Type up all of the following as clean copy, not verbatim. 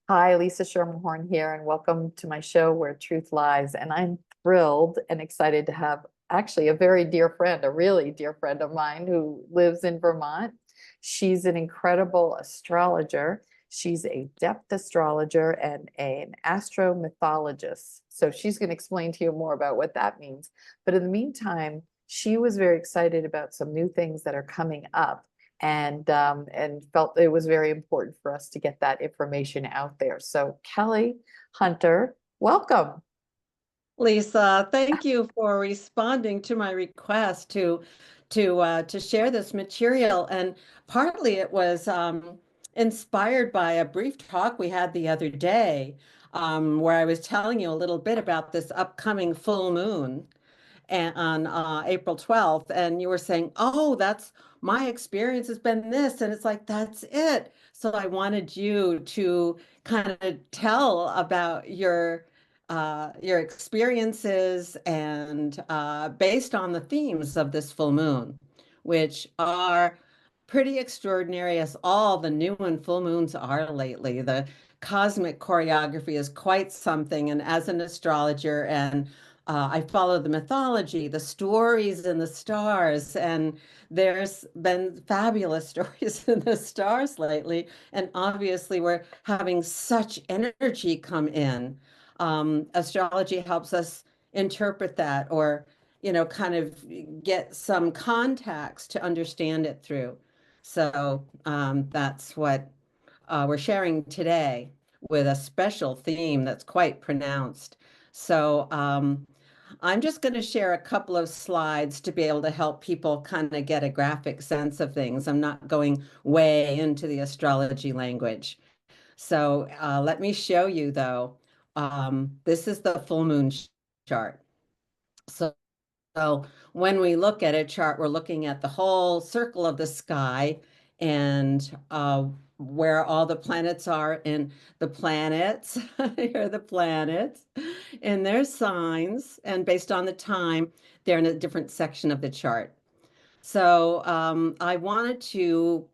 Hi, Lisa Schermerhorn here, and welcome to my show Where Truth Lies. And I'm thrilled and excited to have actually a very dear friend, a really dear friend of mine who lives in Vermont. She's an incredible astrologer. She's a depth astrologer and an astromythologist. So she's going to explain to you more about what that means. But in the meantime, she was very excited about some new things that are coming up and felt it was very important for us to get that information out there. So Kelley Hunter, welcome. Lisa, thank you for responding to my request to share this material. And partly it was inspired by a brief talk we had the other day, where I was telling you a little bit about this upcoming full moon on April 12th, and you were saying, "Oh, that's my experience has been this," and it's like that's it. So I wanted you to kind of tell about your experiences and based on the themes of this full moon, which are pretty extraordinary, as all the new and full moons are lately. The cosmic choreography is quite something, and as an astrologer and I follow the mythology, the stories in the stars, and there's been fabulous stories in the stars lately. And obviously, we're having such energy come in. Astrology helps us interpret that or, kind of get some context to understand it through. So that's what we're sharing today with a special theme that's quite pronounced. So I'm just going to share a couple of slides to be able to help people kind of get a graphic sense of things. I'm not going way into the astrology language. So let me show you though. This is the full moon chart. So so when we look at a chart, we're looking at the whole circle of the sky and where all the planets are in the planets. Here are the planets and their signs. And based on the time, they're in a different section of the chart. So I wanted to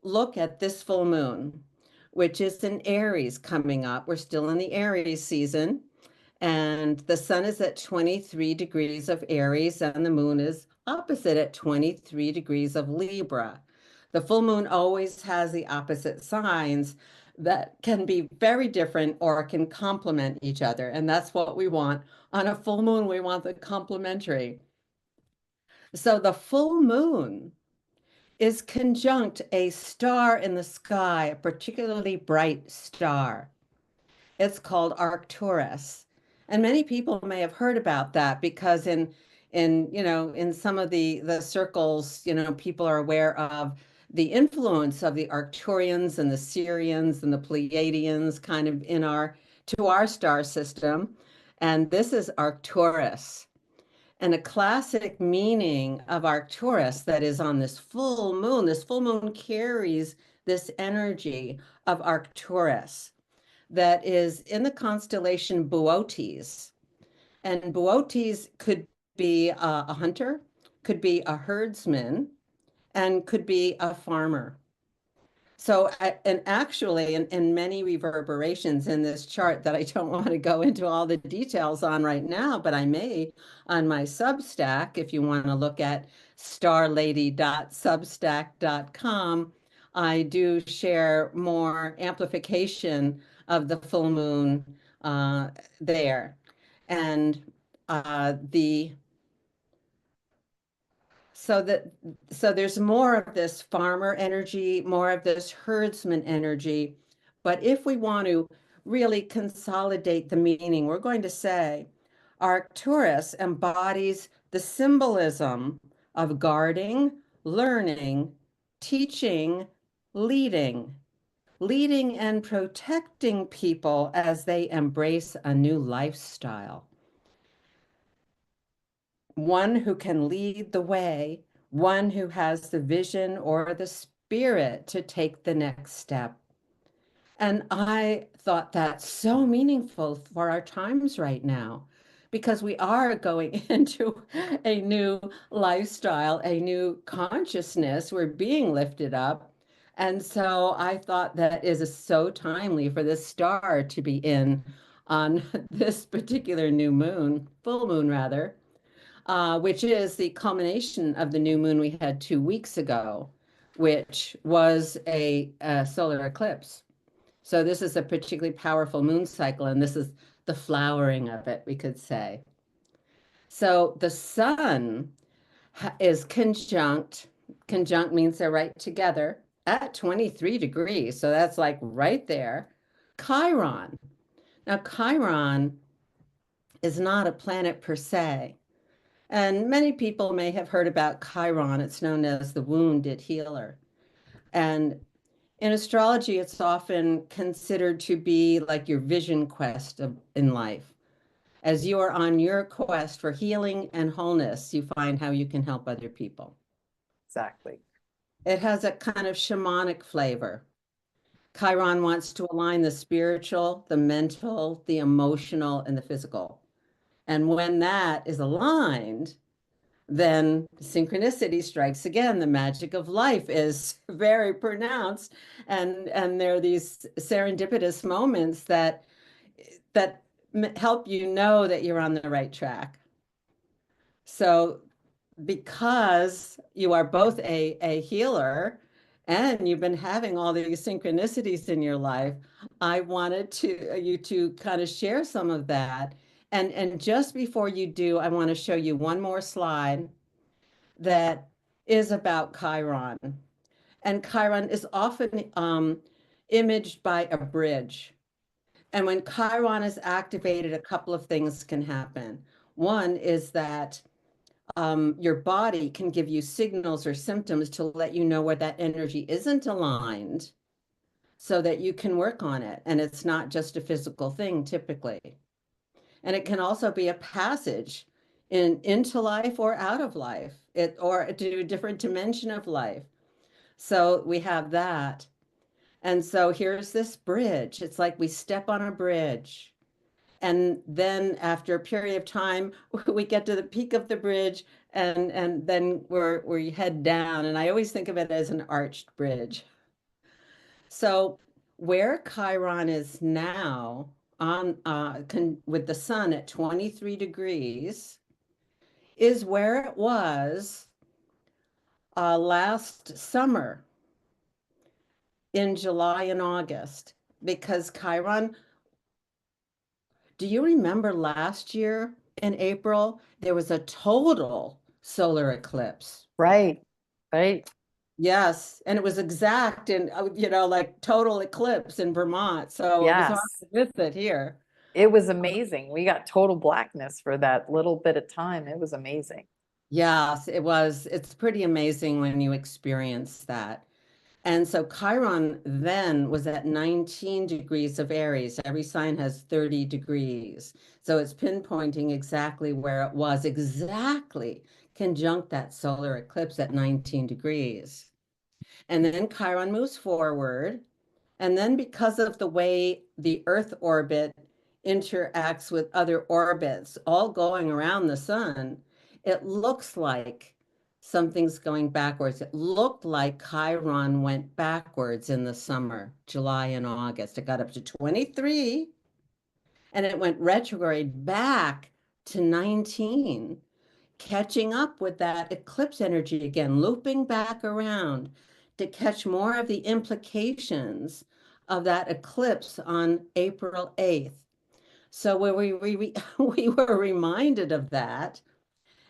look at this full moon, which is in Aries coming up. We're still in the Aries season. And the sun is at 23 degrees of Aries, and the moon is opposite at 23 degrees of Libra. The full moon always has the opposite signs that can be very different or can complement each other. And that's what we want. On a full moon, we want the complementary. So the full moon is conjunct a star in the sky, a particularly bright star. It's called Arcturus. And many people may have heard about that because in some of the circles, people are aware of the influence of the Arcturians and the Sirians and the Pleiadians kind of in our star system. And this is Arcturus. And a classic meaning of Arcturus that is on this full moon carries this energy of Arcturus that is in the constellation Boötes. And Boötes could be a hunter, could be a herdsman, and could be a farmer. So, and actually, in many reverberations in this chart that I don't want to go into all the details on right now, but I may on my Substack, if you want to look at starlady.substack.com, I do share more amplification of the full moon there. And the so that so there's more of this farmer energy, more of this herdsman energy. But if we want to really consolidate the meaning, we're going to say Arcturus embodies the symbolism of guarding, learning, teaching, leading, leading and protecting people as they embrace a new lifestyle. One who can lead the way, one who has the vision or the spirit to take the next step. And I thought that's so meaningful for our times right now because we are going into a new lifestyle, a new consciousness. We're being lifted up. And so I thought that is so timely for this star to be in on this particular new moon, full moon rather, which is the culmination of the new moon we had 2 weeks ago, which was a solar eclipse. So this is a particularly powerful moon cycle, and this is the flowering of it, we could say. So the sun is conjunct. Conjunct means they're right together at 23 degrees. So that's like right there. Chiron. Now, Chiron is not a planet per se. And many people may have heard about Chiron. It's known as the wounded healer. And in astrology, it's often considered to be like your vision quest in life. As you are on your quest for healing and wholeness, you find how you can help other people. Exactly. It has a kind of shamanic flavor. Chiron wants to align the spiritual, the mental, the emotional, and the physical. And when that is aligned, then synchronicity strikes again. The magic of life is very pronounced, and there are these serendipitous moments that help you know that you're on the right track. So because you are both a healer and you've been having all these synchronicities in your life, I wanted to you to kind of share some of that. And just before you do, I want to show you one more slide that is about Chiron. And Chiron is often imaged by a bridge. And when Chiron is activated, a couple of things can happen. One is that your body can give you signals or symptoms to let you know where that energy isn't aligned so that you can work on it. And it's not just a physical thing typically. And it can also be a passage into life or out of life, or to a different dimension of life. So we have that. And so here's this bridge. It's like we step on a bridge. And then after a period of time, we get to the peak of the bridge and then we head down. And I always think of it as an arched bridge. So where Chiron is now on with the sun at 23 degrees is where it was last summer in July and August, because Chiron, do you remember last year in April, there was a total solar eclipse? Right. Right. Yes, and it was exact and like total eclipse in Vermont. So it was hard Yes. to miss it here. It was amazing. We got total blackness for that little bit of time. It was amazing. Yes, it was. It's pretty amazing when you experience that. And so Chiron then was at 19 degrees of Aries. Every sign has 30 degrees. So it's pinpointing exactly where it was, exactly conjunct that solar eclipse at 19 degrees. And then Chiron moves forward. And then because of the way the Earth orbit interacts with other orbits, all going around the sun, it looks like something's going backwards. It looked like Chiron went backwards in the summer, July and August. It got up to 23 and it went retrograde back to 19, catching up with that eclipse energy again, looping back around to catch more of the implications of that eclipse on April 8th. So we were reminded of that,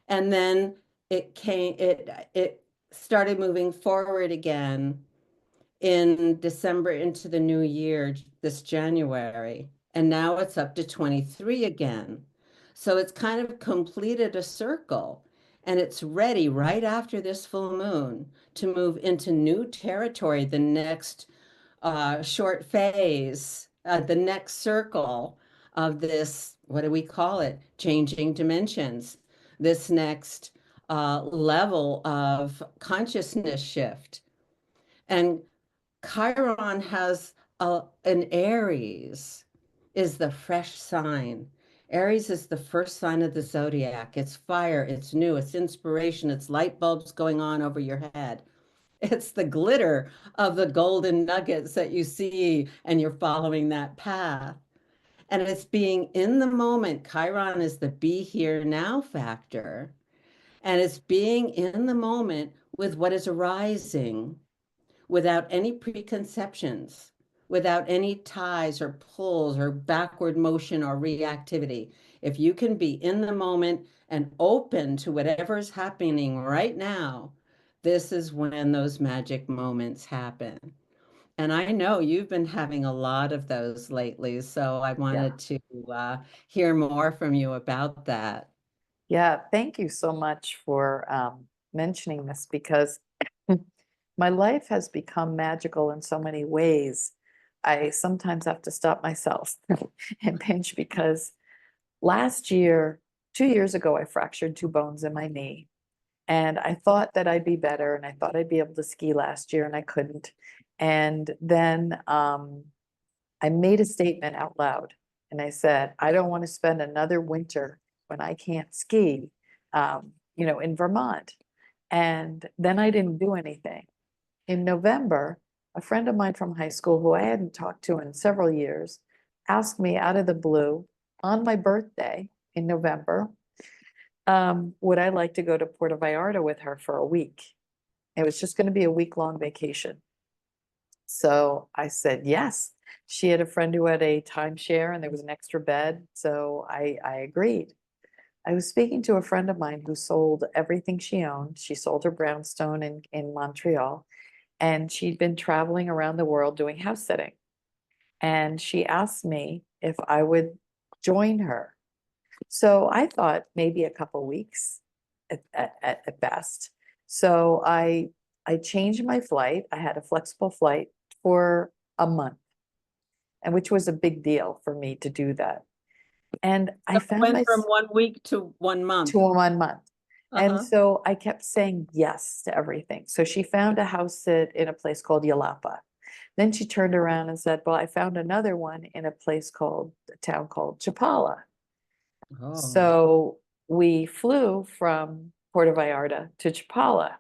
and then it started moving forward again in December into the new year, this January, and now it's up to 23 again. So it's kind of completed a circle and it's ready right after this full moon to move into new territory, the next short phase, the next circle of this, what do we call it? Changing dimensions. This next level of consciousness shift. And Chiron has an Aries is the fresh sign. Aries is the first sign of the zodiac. It's fire, it's new, it's inspiration, it's light bulbs going on over your head. It's the glitter of the golden nuggets that you see, and you're following that path. And it's being in the moment. Chiron is the be here now factor. And it's being in the moment with what is arising without any preconceptions, without any ties or pulls or backward motion or reactivity. If you can be in the moment and open to whatever is happening right now, this is when those magic moments happen. And I know you've been having a lot of those lately, so I Yeah. wanted to hear more from you about that. Yeah, thank you so much for mentioning this because my life has become magical in so many ways. I sometimes have to stop myself and pinch because last year, 2 years ago, I fractured two bones in my knee. And I thought that I'd be better and I thought I'd be able to ski last year and I couldn't. And then I made a statement out loud and I said, I don't want to spend another winter when I can't ski, in Vermont. And then I didn't do anything. In November, a friend of mine from high school who I hadn't talked to in several years asked me out of the blue on my birthday in November, would I like to go to Puerto Vallarta with her for a week? It was just going to be a week-long vacation. So I said yes. She had a friend who had a timeshare and there was an extra bed. So I agreed. I was speaking to a friend of mine who sold everything she owned. She sold her brownstone in Montreal, and she'd been traveling around the world doing house sitting. And she asked me if I would join her. So I thought maybe a couple weeks at best. So I changed my flight. I had a flexible flight for a month, and which was a big deal for me to do that. And I So it found went my from 1 week to 1 month. to a 1 month. And Uh-huh. so I kept saying yes to everything. So she found a house sit in a place called Yalapa. Then she turned around and said, well, I found another one in a town called Chapala. Oh. So we flew from Puerto Vallarta to Chapala.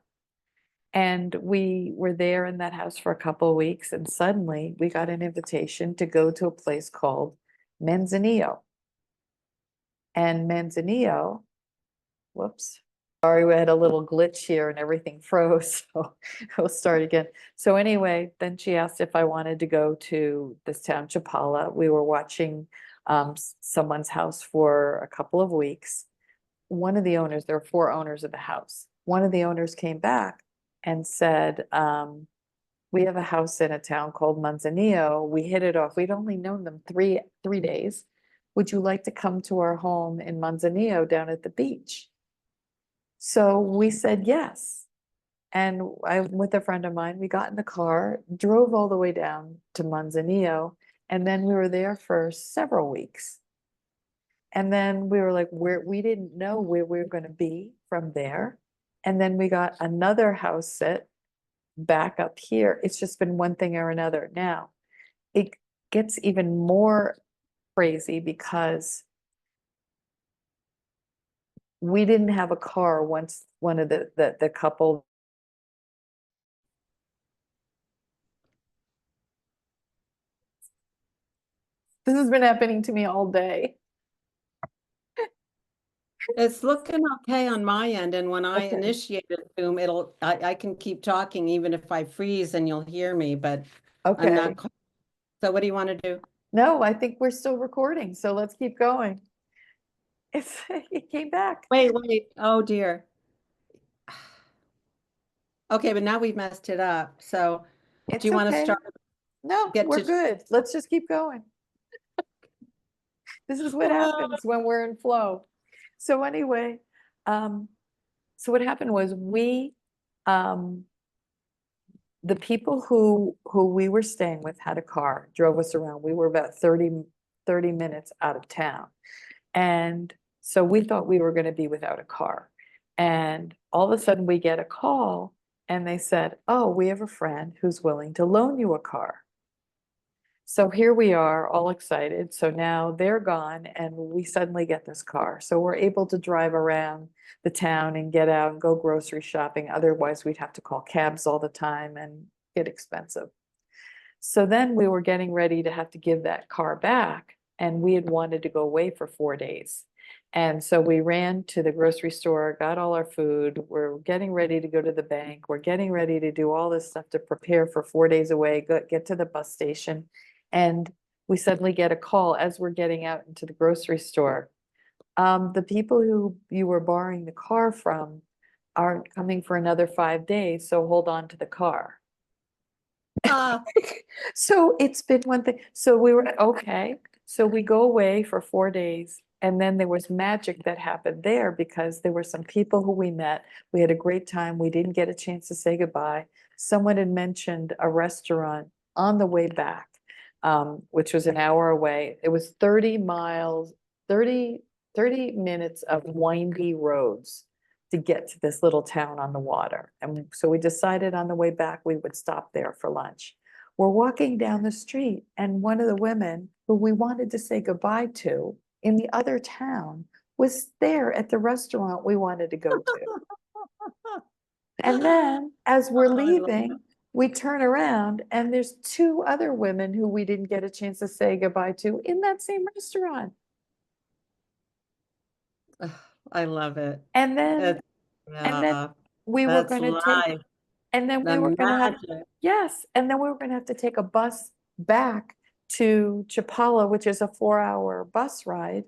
And we were there in that house for a couple of weeks. And suddenly we got an invitation to go to a place called Manzanillo. And Manzanillo, whoops, sorry, we had a little glitch here and everything froze. So we'll start again. So anyway, then she asked if I wanted to go to this town, Chapala. We were watching someone's house for a couple of weeks. One of the owners, there were four owners of the house. One of the owners came back and said, we have a house in a town called Manzanillo. We hit it off. We'd only known them three days. Would you like to come to our home in Manzanillo down at the beach? So we said yes. And I, with a friend of mine, we got in the car, drove all the way down to Manzanillo, and then we were there for several weeks. And then we were like, we didn't know where we were going to be from there. And then we got another house sit back up here. It's just been one thing or another. Now, it gets even more crazy because we didn't have a car once one of the couple. This has been happening to me all day. It's looking okay on my end, and when I Okay. initiate it, Zoom, I can keep talking even if I freeze and you'll hear me, but I'm Okay. not. So what do you want to do? No, I think we're still recording, so let's keep going. It's it came back. Wait, wait. Oh dear. Okay, but now we've messed it up. So do It's you want to okay. start, No, get we're to, good. Let's just keep going. This is what happens when we're in flow. So anyway, um, so what happened was um, the people who we were staying with had a car, drove us around. We were about 30 minutes out of town. And so we thought we were going to be without a car. And all of a sudden we get a call and they said, oh, we have a friend who's willing to loan you a car. So here we are, all excited. So now they're gone and we suddenly get this car. So we're able to drive around the town and get out and go grocery shopping. Otherwise, we'd have to call cabs all the time and get expensive. So then we were getting ready to have to give that car back, and we had wanted to go away for 4 days. And so we ran to the grocery store, got all our food. We're getting ready to go to the bank. We're getting ready to do all this stuff to prepare for 4 days away, get to the bus station. And we suddenly get a call as we're getting out into the grocery store. The people who you were borrowing the car from aren't coming for another 5 days, so hold on to the car. Ah, So it's been one thing. So we were, okay, so we go away for 4 days. And then there was magic that happened there because there were some people who we met. We had a great time. We didn't get a chance to say goodbye. Someone had mentioned a restaurant on the way back, which was an hour away. It was 30 miles, 30 minutes of windy roads to get to this little town on the water. And so we decided on the way back, we would stop there for lunch. We're walking down the street and one of the women who we wanted to say goodbye to in the other town was there at the restaurant we wanted to go to. And then as we're oh, I love leaving, we turn around and there's two other women who we didn't get a chance to say goodbye to in that same restaurant. it. I love it. And then, It's, and then yeah, we were that's gonna take, life, and then the we were gonna have, magic. yes, and then we were gonna have to take a bus back to Chapala, which is a 4-hour bus ride.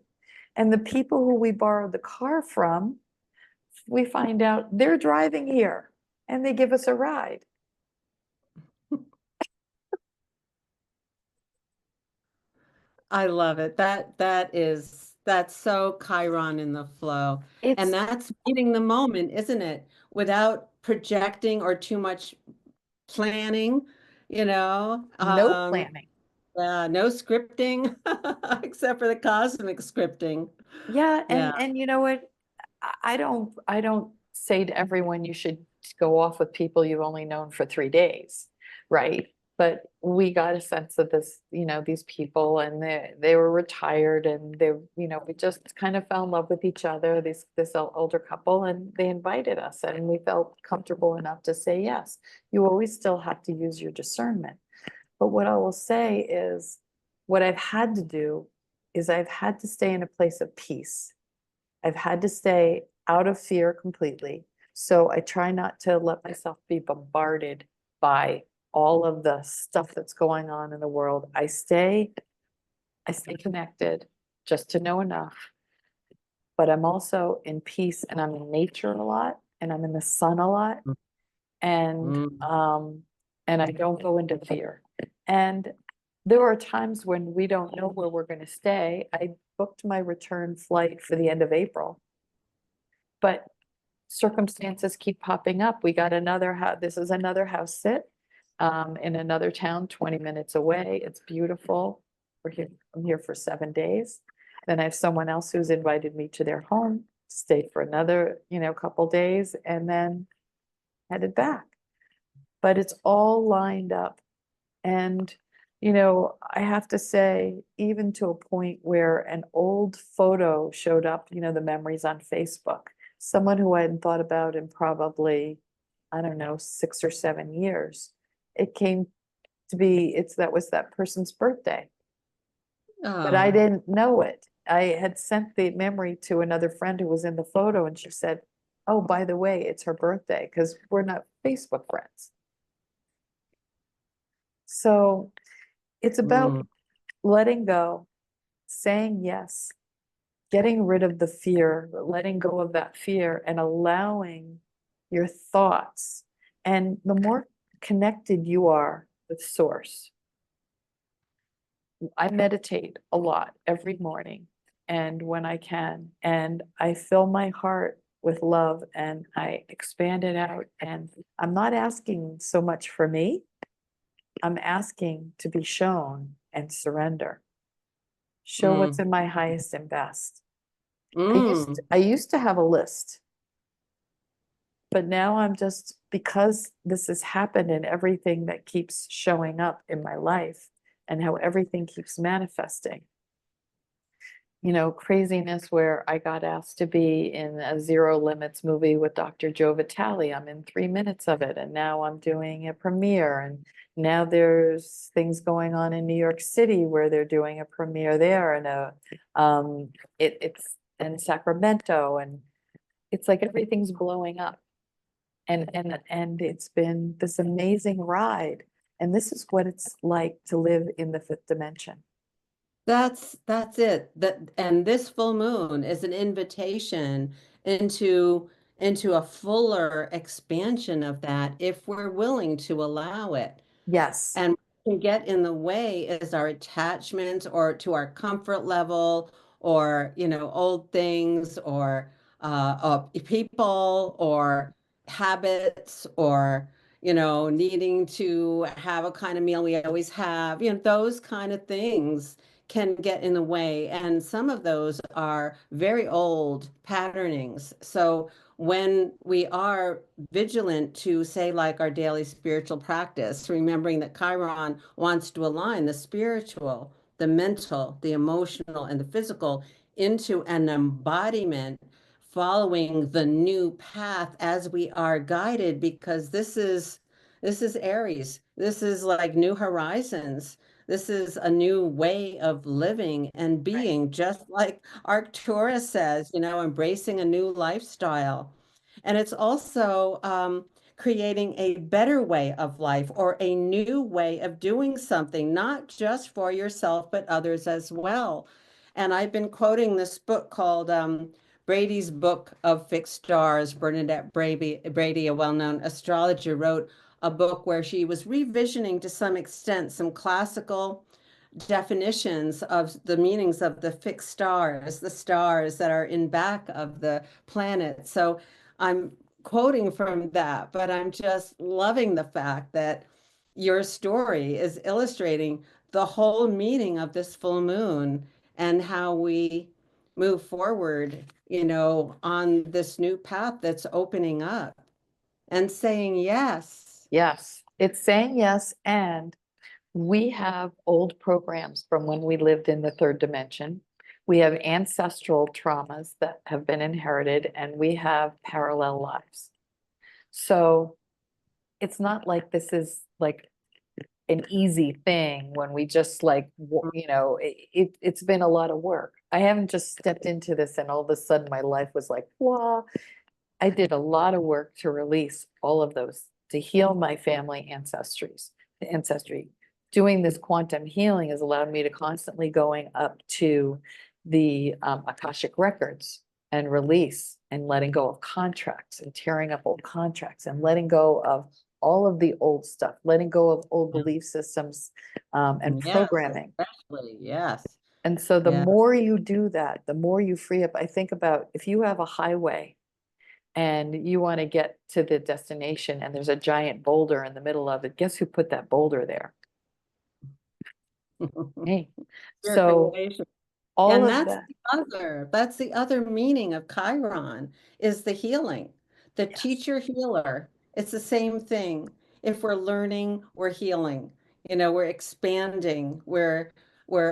And the people who we borrowed the car from, we find out they're driving here and they give us a ride. I love it. That's so Chiron in the flow. And It's that's meeting the moment, isn't it? Without projecting or too much planning, you know. no planning. No scripting except for the cosmic scripting. Yeah, Yeah. and you know what? I don't say to everyone you should go off with people you've only known for 3 days, right? But we got a sense of this, these people, and they were retired, and we just kind of fell in love with each other, this older couple, and they invited us, and we felt comfortable enough to say yes. You always still have to use your discernment. But what I will say is, what I've had to do is I've had to stay in a place of peace. I've had to stay out of fear completely. So I try not to let myself be bombarded by all of the stuff that's going on in the world. I stay connected just to know enough, but I'm also in peace and I'm in nature a lot and I'm in the sun a lot and Mm. and I don't go into fear. And there are times when we don't know where we're going to stay. I booked my return flight for the end of April, but circumstances keep popping up. We got another house. This is another house sit in another town, 20 minutes away. It's beautiful. I'm here for 7 days. Then I have someone else who's invited me to their home, stay for another, couple days, and then headed back. But it's all lined up. And, I have to say, even to a point where an old photo showed up, the memories on Facebook, someone who I hadn't thought about in probably, I don't know, 6 or 7 years. It came to be, that was that person's birthday, but I Oh, didn't know it. I had sent the memory to another friend who was in the photo and she said, oh, by the way, it's her birthday, because we're not Facebook friends. So it's about mm, letting go, saying yes, getting rid of the fear, letting go of that fear and allowing your thoughts. And the more connected you are with source, I meditate a lot every morning and when I can, and I fill my heart with love and I expand it out. And I'm not asking so much for me. I'm asking to be shown and surrender. Show what's mm, in my highest and best. I used mm. I used to have a list, but now I'm just, because this has happened and everything that keeps showing up in my life, and how everything keeps manifesting. You know, craziness where I got asked to be in a Zero Limits movie with Dr. Joe Vitale. I'm in 3 minutes of it, and now I'm doing a premiere. And now there's things going on in New York City where they're doing a premiere there, and it's in Sacramento, and it's like everything's blowing up. And it's been this amazing ride. And this is what it's like to live in the fifth dimension. That's it. And this full moon is an invitation into into a fuller expansion of that if we're willing to allow it. Yes, And what can get in the way is our attachments or to our comfort level or, old things or people or habits or, needing to have a kind of meal we always have, those kind of things can get in the way. And some of those are very old patternings. So when we are vigilant to say like our daily spiritual practice, remembering that Chiron wants to align the spiritual, the mental, the emotional, and the physical into an embodiment following the new path as we are guided, because this is Aries. This is like new horizons. This is a new way of living and right. being, just like Arcturus says, embracing a new lifestyle. And it's also creating a better way of life or a new way of doing something, not just for yourself, but others as well. And I've been quoting this book called Brady's Book of Fixed Stars. Bernadette Brady, a well-known astrologer, wrote a book where she was revisioning to some extent some classical definitions of the meanings of the fixed stars, the stars that are in back of the planet. So I'm quoting from that, but I'm just loving the fact that your story is illustrating the whole meaning of this full moon and how we move forward, on this new path that's opening up and saying yes. Yes, it's saying yes. And we have old programs from when we lived in the third dimension. We have ancestral traumas that have been inherited, and we have parallel lives. So it's not like this is like an easy thing when we just like, it's been a lot of work. I haven't just stepped into this and all of a sudden my life was like, wow. I did a lot of work to release all of those, to heal my family ancestry. Doing this quantum healing has allowed me to constantly going up to the Akashic records and release and letting go of contracts and tearing up old contracts and letting go of all of the old stuff, letting go of old belief systems and Yes, programming. especially. Yes. And so the Yeah. more you do that, the more you free up. I think about if you have a highway and you want to get to the destination and there's a giant boulder in the middle of it, guess who put that boulder there? Me. Your So creation. all And of that, that's the other meaning of Chiron is the healing, the yes. teacher healer. It's the same thing. If we're learning, we're healing. We're expanding, we're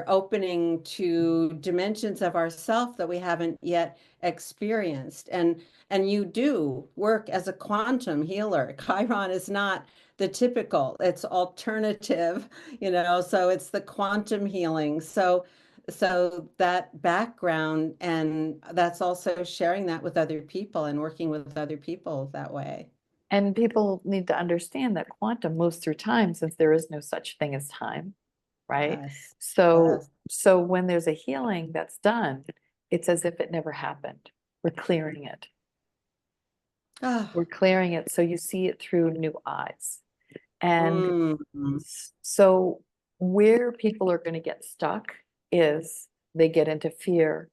opening to dimensions of ourself that we haven't yet experienced. And you do work as a quantum healer. Chiron is not the typical, it's alternative, so it's the quantum healing. So that background, and that's also sharing that with other people and working with other people that way. And people need to understand that quantum moves through time since there is no such thing as time, right? Yes. So, Yes. so when there's a healing that's done, it's as if it never happened. We're clearing it. Ah, We're clearing it so you see it through new eyes. And mm, so where people are going to get stuck is they get into fear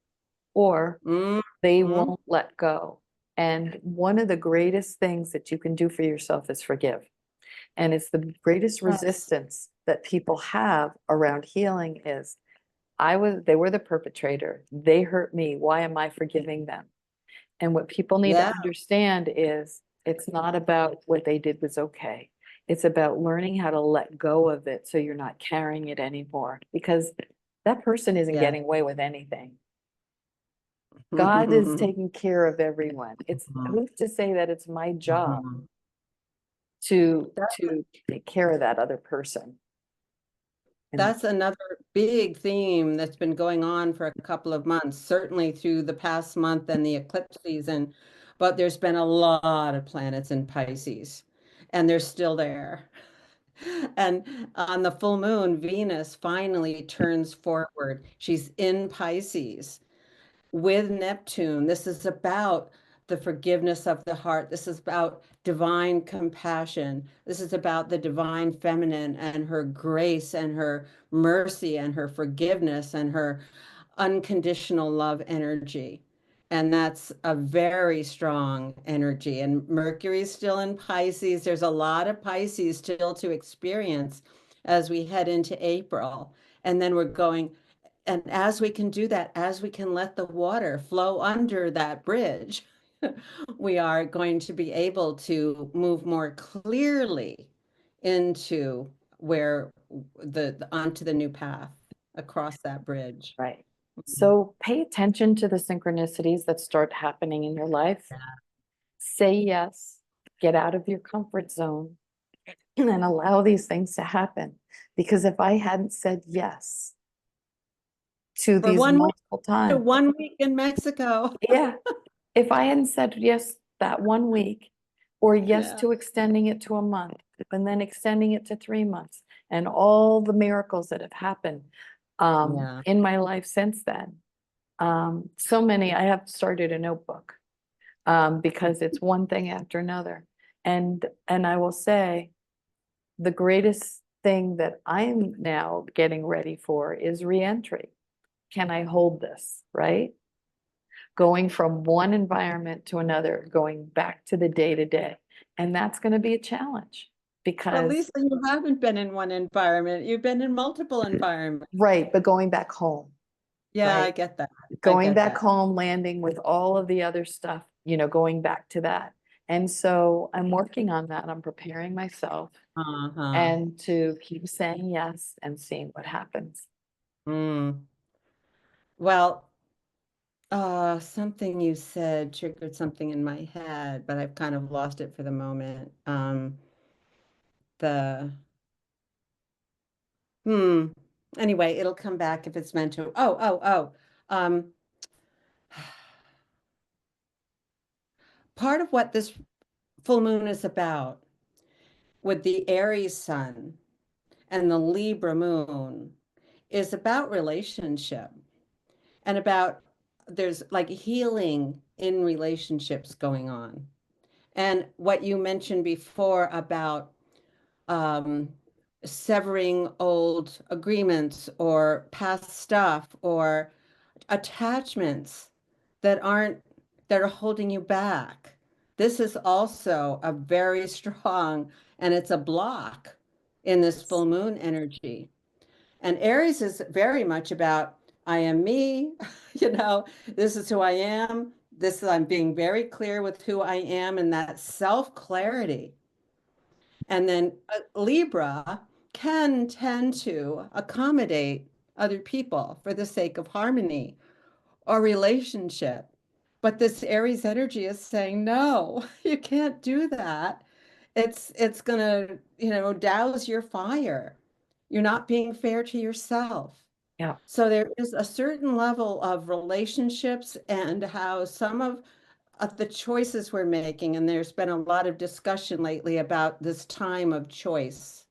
or mm, they mm. won't let go. And one of the greatest things that you can do for yourself is forgive. And it's the greatest Yes. resistance that people have around healing is they were the perpetrator. They hurt me. Why am I forgiving them? And what people need to Yeah. understand is it's not about what they did was okay. It's about learning how to let go of it so you're not carrying it anymore, because that person isn't Yeah. getting away with anything. God is taking care of everyone. It's who's to say that it's my job to take care of that other person. And That's another big theme that's been going on for a couple of months, certainly through the past month and the eclipse season. But there's been a lot of planets in Pisces, and they're still there. And on the full moon, Venus finally turns forward. She's in Pisces with Neptune. This is about the forgiveness of the heart. This is about divine compassion. This is about the divine feminine and her grace and her mercy and her forgiveness and her unconditional love energy. And that's a very strong energy. And Mercury's still in Pisces. There's a lot of Pisces still to experience as we head into April. And then we're going, and as we can do that, as we can let the water flow under that bridge, we are going to be able to move more clearly into where onto the new path across that bridge. right. So pay attention to the synchronicities that start happening in your life. Say yes, get out of your comfort zone, and allow these things to happen. Because if I hadn't said yes to For these one week multiple to times, 1 week in Mexico. yeah, if I hadn't said yes that 1 week, or yes Yeah. to extending it to a month, and then extending it to 3 months, and all the miracles that have happened Yeah. in my life since then. So many, I have started a notebook because it's one thing after another. And I will say the greatest thing that I'm now getting ready for is reentry. Can I hold this, right? Going from one environment to another, going back to the day to day. And that's going to be a challenge But because, Lisa, you haven't been in one environment. You've been in multiple environments. right, but going back home, Yeah, I right? get that. I Going get back that. home, landing with all of the other stuff, going back to that. And so I'm working on that. I'm preparing myself Uh-huh. and to keep saying yes and seeing what happens. Mm. Well, something you said triggered something in my head, but I've kind of lost it for the moment. The hmm. Anyway, it'll come back if it's meant to. Oh. Um, Part of what this full moon is about with the Aries sun and the Libra moon is about relationship and about there's like healing in relationships going on. And what you mentioned before about um, severing old agreements or past stuff or attachments that aren't that are holding you back. This is also a very strong and it's a block in this full moon energy. And Aries is very much about I am me, this is who I am. This I'm being very clear with who I am and that self-clarity. And then Libra can tend to accommodate other people for the sake of harmony or relationship. But this Aries energy is saying, no, you can't do that. It's gonna, douse your fire. You're not being fair to yourself. Yeah. So there is a certain level of relationships and how some of the choices we're making, and there's been a lot of discussion lately about this time of choice.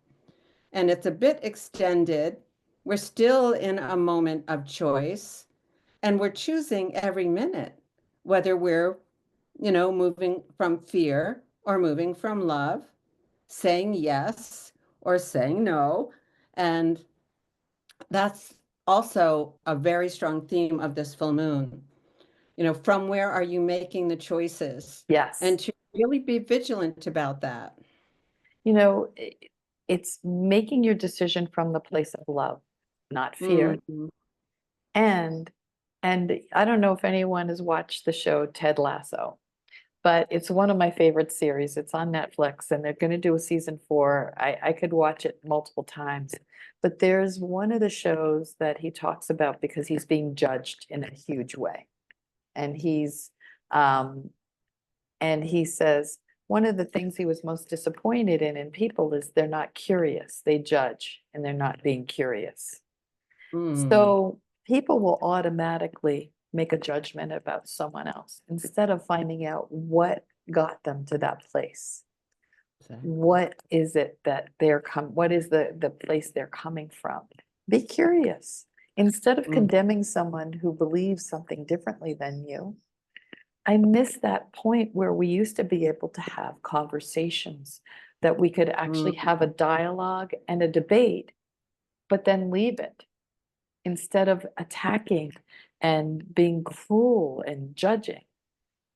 And it's a bit extended. We're still in a moment of choice, and we're choosing every minute whether we're, moving from fear or moving from love, saying yes or saying no. And that's also a very strong theme of this full moon. From where are you making the choices? Yes. And to really be vigilant about that. You know, i- it's making your decision from the place of love, not fear. Mhm. And and I don't know if anyone has watched the show Ted Lasso, but it's one of my favorite series. It's on Netflix and they're going to do a season 4. I could watch it multiple times. But there's one of the shows that he talks about because he's being judged in a huge way. And um, he says one of the things he was most disappointed in people is they're not curious. They judge and they're not being curious. Mm, So people will automatically make a judgment about someone else instead of finding out what got them to that place. exactly. What is it that what is the place they're coming from? Be curious. Instead of Mm, condemning someone who believes something differently than you, I miss that point where we used to be able to have conversations, that we could actually mm, have a dialogue and a debate, but then leave it instead of attacking and being cruel and judging.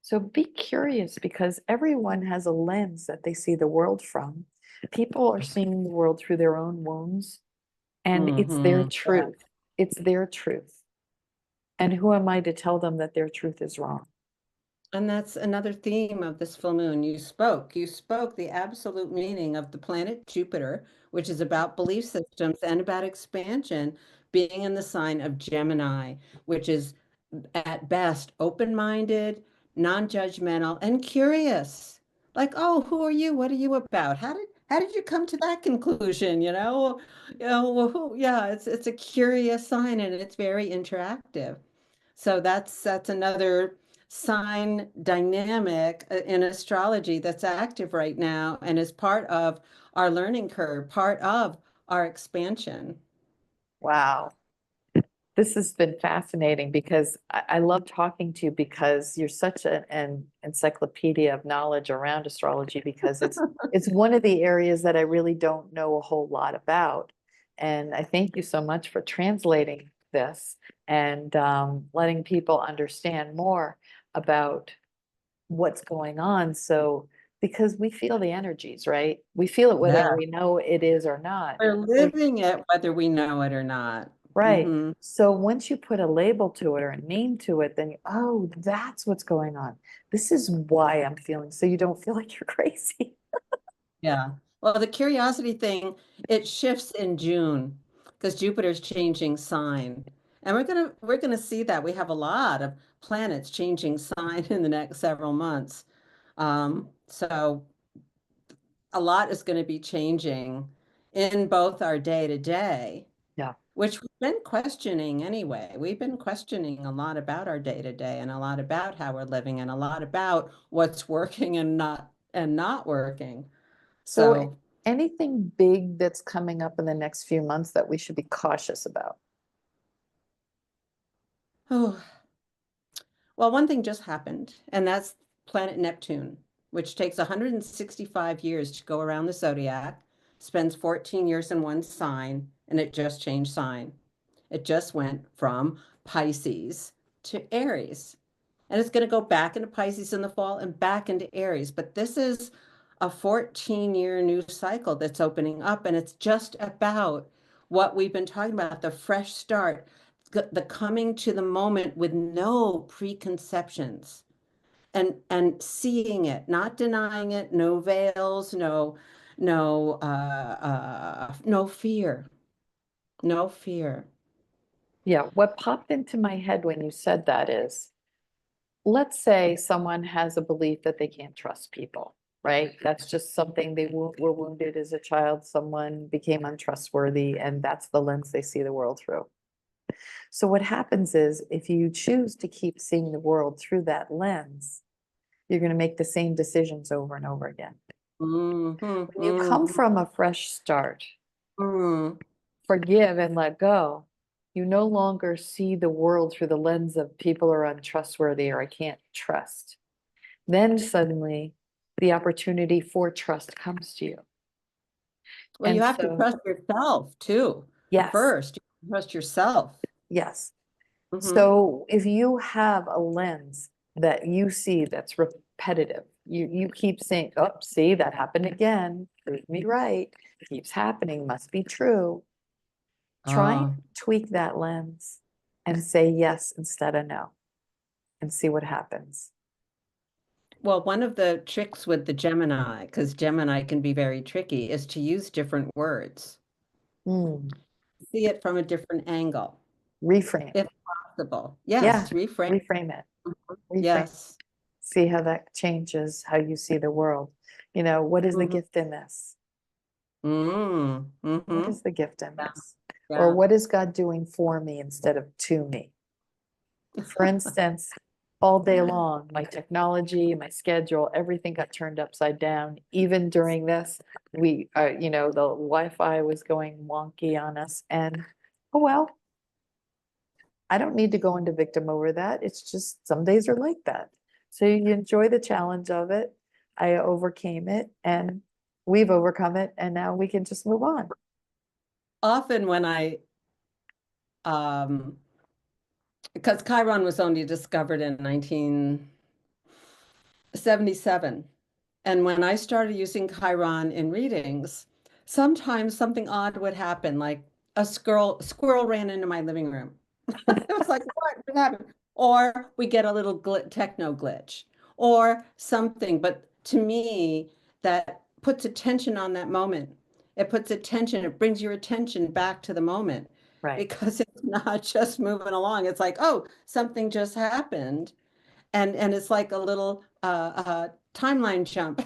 So be curious because everyone has a lens that they see the world from. People are seeing the world through their own wounds, and it's their mhm. truth. It's their truth. And who am I to tell them that their truth is wrong? And that's another theme of this full moon. You spoke the absolute meaning of the planet Jupiter, which is about belief systems and about expansion, being in the sign of Gemini, which is at best open-minded, non-judgmental, and curious. Like, oh, who are you? What are you about? How did you come to that conclusion? Well, yeah, it's a curious sign and it's very interactive. So that's another sign dynamic in astrology that's active right now and is part of our learning curve, part of our expansion. Wow. This has been fascinating because I love talking to you because you're such an encyclopedia of knowledge around astrology because it's one of the areas that I really don't know a whole lot about. And I thank you so much for translating this and letting people understand more about what's going on. So, because we feel the energies, right? We feel it whether Yeah. we know it is or not. We're So living it whether we know it or not. right. Hmm. So once you put a label to it or a name to it, then oh, that's what's going on. This is why I'm feeling. So you don't feel like you're crazy. Yeah. Well, the curiosity thing, it shifts in June because Jupiter's changing sign. And we're gonna see that. We have a lot of planets changing sign in the next several months. So a lot is going to be changing in both our day to day, Yeah. which we've been questioning anyway. We've been questioning a lot about our day to day and a lot about how we're living and a lot about what's working and not working. So So, anything big that's coming up in the next few months that we should be cautious about? oh, well, one thing just happened, and that's planet Neptune, which takes 165 years to go around the zodiac, spends 14 years in one sign, and it just changed sign. It just went from Pisces to Aries. And it's going to go back into Pisces in the fall and back into Aries. But this is a 14-year new cycle that's opening up. And it's just about what we've been talking about, the fresh start, the coming to the moment with no preconceptions and seeing it, not denying it, no veils, no fear, no fear. Yeah. What popped into my head when you said that is, let's say someone has a belief that they can't trust people, right? That's just something they were wounded as a child. Someone became untrustworthy, and that's the lens they see the world through. So what happens is if you choose to keep seeing the world through that lens, you're going to make the same decisions over and over again. Mhm, When you come mhm, from a fresh start, mhm. forgive and let go, you no longer see the world through the lens of people are untrustworthy or I can't trust. Then suddenly the opportunity for trust comes to you. Well, you And have to so, trust yourself too. yes, First, you trust yourself. yes. Hmm. So if you have a lens that you see that's repetitive, you keep saying, oh, see, that happened again. Prove me right. Keeps happening, must be true. Try and Oh, tweak that lens and say yes instead of no and see what happens. Well, one of the tricks with the Gemini, because Gemini can be very tricky, is to use different words. Hmm. See it from a different angle, Reframe. if possible. Yeah, Yes, reframe. reframe it. Reframe. Yes. See how that changes how you see the world. What is the Mhm. gift in this? What Mm-hmm. is the gift in Yeah, this? Or yeah. what is God doing for me instead of to me? For instance, all day long, my technology, my schedule, everything got turned upside down. Even during this, the Wi-Fi was going wonky on us and, oh well, I don't need to go into victim over that. It's just some days are like that. So you enjoy the challenge of it. I overcame it and we've overcome it and now we can just move on. Often when um, because Chiron was only discovered in 1977. And when I started using Chiron in readings, sometimes something odd would happen, like a squirrel ran into my living room. It was like, what happened? Or we get a little techno glitch or something. But to me, that puts attention on that moment. It puts attention, it brings your attention back to the moment Right. because it's not just moving along. It's like, oh, something just happened. And it's like a little timeline jump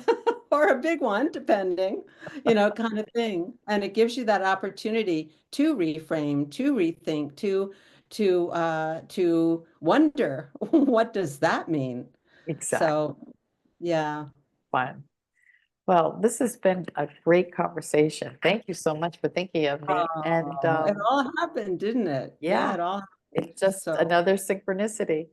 or a big one, depending, kind of thing. And it gives you that opportunity to reframe, to rethink, to wonder, what does that mean? Exactly. So, yeah. Fun. Well, this has been a great conversation. Thank you so much for thinking of me. And Oh, it all happened, didn't it? Yeah, yeah, it all happened. it's just So, another synchronicity.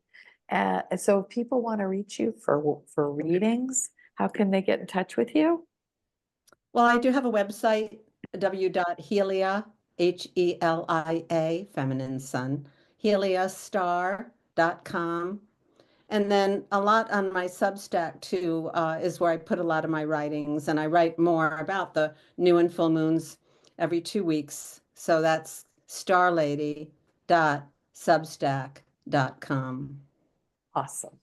And so if people want to reach you for readings, how can they get in touch with you? well, I do have a website, w.helia, Helia, feminine sun, heliastar.com. And then a lot on my Substack too, is where I put a lot of my writings, and I write more about the new and full moons every 2 weeks. So that's starlady.substack.com. Awesome.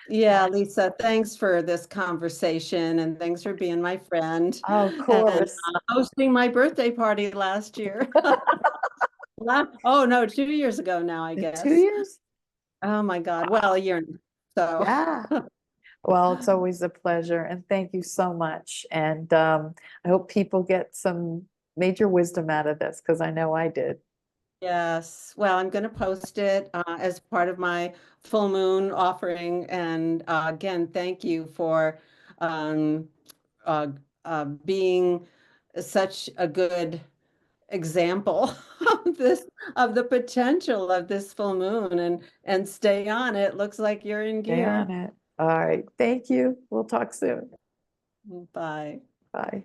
Yeah, Lisa, thanks for this conversation and thanks for being my friend Of and course. hosting my birthday party last year. Oh no, 2 years ago now, I In two guess. years? Oh my God. Well, Wow. a year. So Yeah. Well, it's always a pleasure and thank you so much. And I hope people get some major wisdom out of this because I know I did. yes. Well, I'm going to post it as part of my full moon offering. And again, thank you for um, uh, being such a good example of this, of the potential of this full moon, and stay on it. Looks like you're in Stay gear. on it. All right. Thank you. We'll talk soon. Bye. Bye.